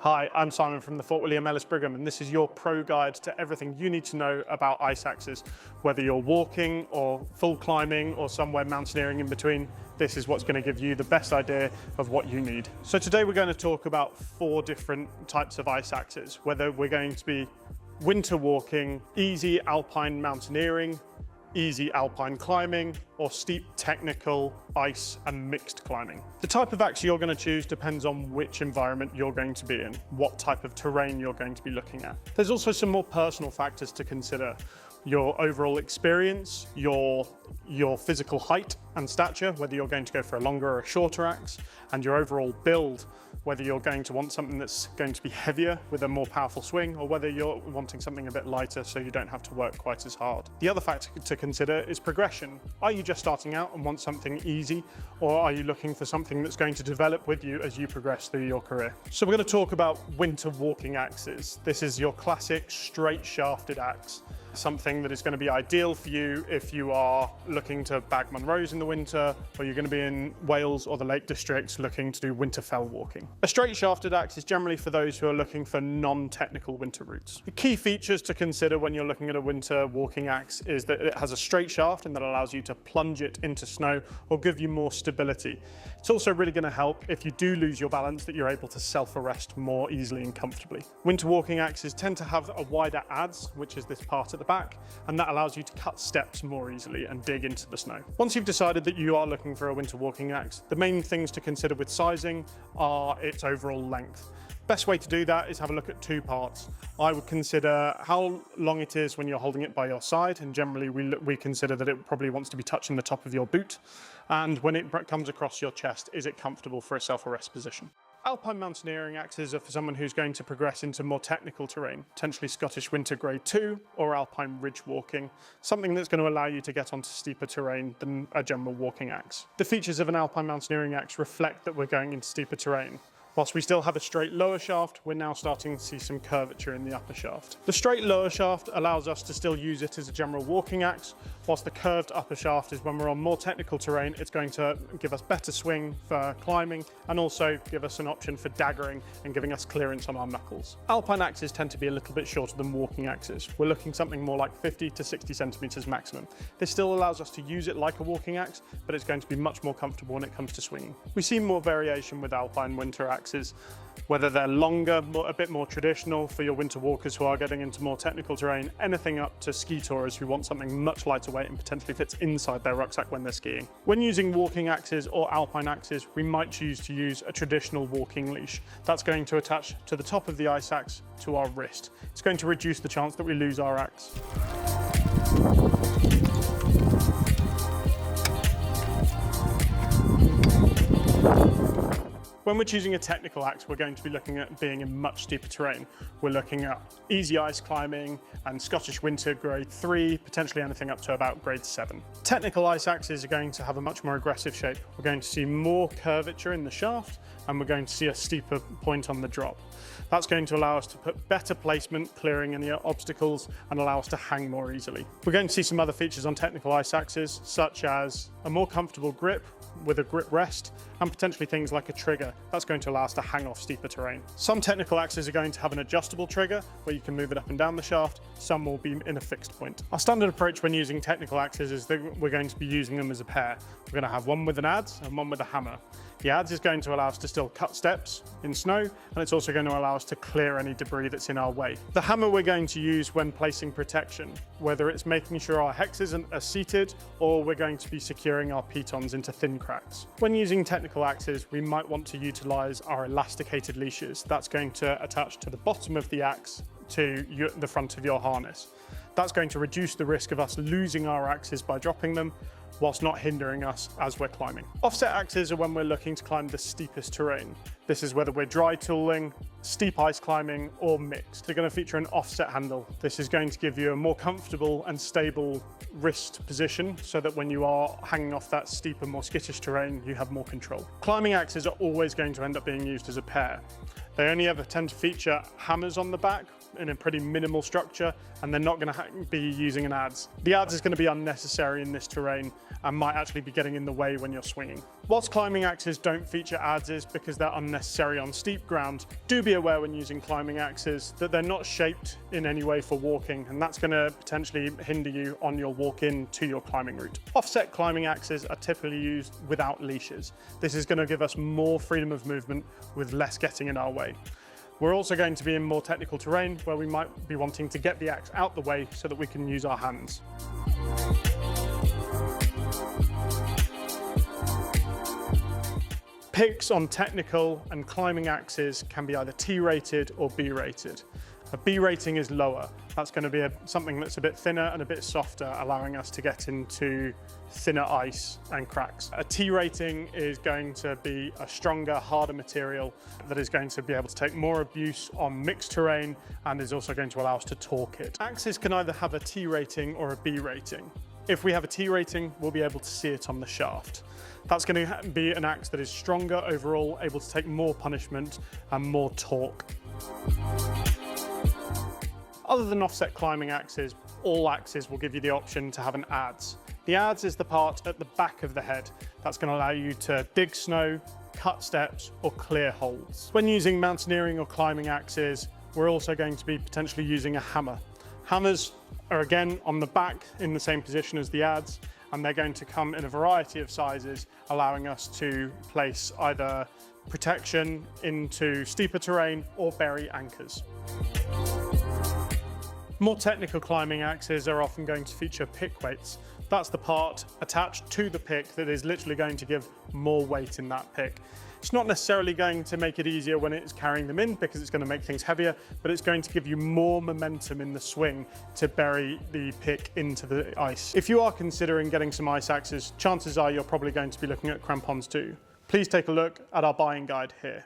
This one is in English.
Hi, I'm Simon from the Fort William Ellis Brigham, and this is your pro guide to everything you need to know about ice axes. Whether you're walking or full climbing or somewhere mountaineering in between, this is what's going to give you the best idea of what you need. So today we're going to talk about 4 different types of ice axes, whether we're going to be winter walking, easy alpine mountaineering, easy alpine climbing, or steep technical ice and mixed climbing. The type of axe you're going to choose depends on which environment you're going to be in, what type of terrain you're going to be looking at. There's also some more personal factors to consider. Your overall experience, your physical height and stature, whether you're going to go for a longer or a shorter axe, and your overall build, whether you're going to want something that's going to be heavier with a more powerful swing, or whether you're wanting something a bit lighter so you don't have to work quite as hard. The other factor to consider is progression. Are you just starting out and want something easy, or are you looking for something that's going to develop with you as you progress through your career? So we're going to talk about winter walking axes. This is your classic straight shafted axe. Something that is going to be ideal for you if you are looking to bag Munros in the winter, or you're going to be in Wales or the Lake District looking to do winter fell walking. A straight shafted axe is generally for those who are looking for non-technical winter routes. The key features to consider when you're looking at a winter walking axe is that it has a straight shaft and that allows you to plunge it into snow or give you more stability. It's also really going to help if you do lose your balance, that you're able to self-arrest more easily and comfortably. Winter walking axes tend to have a wider adze, which is this part at the back, and that allows you to cut steps more easily and dig into the snow. Once you've decided that you are looking for a winter walking axe, the main things to consider with sizing are its overall length. Best way to do that is have a look at 2 parts. I would consider how long it is when you're holding it by your side, and generally we consider that it probably wants to be touching the top of your boot. And when it comes across your chest, is it comfortable for a self-arrest position? Alpine mountaineering axes are for someone who's going to progress into more technical terrain, potentially Scottish Winter Grade 2 or Alpine ridge walking, something that's going to allow you to get onto steeper terrain than a general walking axe. The features of an Alpine mountaineering axe reflect that we're going into steeper terrain. Whilst we still have a straight lower shaft, we're now starting to see some curvature in the upper shaft. The straight lower shaft allows us to still use it as a general walking axe, whilst the curved upper shaft is when we're on more technical terrain. It's going to give us better swing for climbing and also give us an option for daggering and giving us clearance on our knuckles. Alpine axes tend to be a little bit shorter than walking axes. We're looking something more like 50 to 60 centimeters maximum. This still allows us to use it like a walking axe, but it's going to be much more comfortable when it comes to swinging. We see more variation with Alpine winter axes, whether they're longer, a bit more traditional for your winter walkers who are getting into more technical terrain, anything up to ski tourers who want something much lighter weight and potentially fits inside their rucksack when they're skiing. When using walking axes or alpine axes, we might choose to use a traditional walking leash. That's going to attach to the top of the ice axe to our wrist. It's going to reduce the chance that we lose our axe. When we're choosing a technical axe, we're going to be looking at being in much steeper terrain. We're looking at easy ice climbing and Scottish Winter Grade 3, potentially anything up to about Grade 7. Technical ice axes are going to have a much more aggressive shape. We're going to see more curvature in the shaft, and we're going to see a steeper point on the drop. That's going to allow us to put better placement, clearing any obstacles, and allow us to hang more easily. We're going to see some other features on technical ice axes, such as a more comfortable grip with a grip rest, and potentially things like a trigger. That's going to allow us to hang off steeper terrain. Some technical axes are going to have an adjustable trigger where you can move it up and down the shaft. Some will be in a fixed point. Our standard approach when using technical axes is that we're going to be using them as a pair. We're going to have one with an adze and one with a hammer. The adze is going to allow us to still cut steps in snow, and it's also going to allow us to clear any debris that's in our way. The hammer we're going to use when placing protection, whether it's making sure our hexes are seated or we're going to be securing our pitons into thin cracks. When using technical axes, we might want to utilize our elasticated leashes. That's going to attach to the bottom of the axe to the front of your harness. That's going to reduce the risk of us losing our axes by dropping them, whilst not hindering us as we're climbing. Offset axes are when we're looking to climb the steepest terrain. This is whether we're dry tooling, steep ice climbing, or mixed. They're going to feature an offset handle. This is going to give you a more comfortable and stable wrist position so that when you are hanging off that steeper, more skittish terrain, you have more control. Climbing axes are always going to end up being used as a pair. They only ever tend to feature hammers on the back in a pretty minimal structure, and they're not going to be using an adze. The adze is going to be unnecessary in this terrain and might actually be getting in the way when you're swinging. Whilst climbing axes don't feature adzes because they're unnecessary on steep ground, do be aware when using climbing axes that they're not shaped in any way for walking, and that's going to potentially hinder you on your walk in to your climbing route. Offset climbing axes are typically used without leashes. This is going to give us more freedom of movement with less getting in our way. We're also going to be in more technical terrain where we might be wanting to get the axe out the way so that we can use our hands. Picks on technical and climbing axes can be either T rated or B rated. A B rating is lower. That's going to be something that's a bit thinner and a bit softer, allowing us to get into thinner ice and cracks. A T rating is going to be a stronger, harder material that is going to be able to take more abuse on mixed terrain and is also going to allow us to torque it. Axes can either have a T rating or a B rating. If we have a T rating, we'll be able to see it on the shaft. That's going to be an axe that is stronger overall, able to take more punishment and more torque. Other than offset climbing axes, all axes will give you the option to have an adze. The adze is the part at the back of the head that's going to allow you to dig snow, cut steps, or clear holes. When using mountaineering or climbing axes, we're also going to be potentially using a hammer. Hammers are again on the back in the same position as the adze, and they're going to come in a variety of sizes, allowing us to place either protection into steeper terrain or bury anchors. More technical climbing axes are often going to feature pick weights. That's the part attached to the pick that is literally going to give more weight in that pick. It's not necessarily going to make it easier when it's carrying them in because it's going to make things heavier, but it's going to give you more momentum in the swing to bury the pick into the ice. If you are considering getting some ice axes, chances are you're probably going to be looking at crampons too. Please take a look at our buying guide here.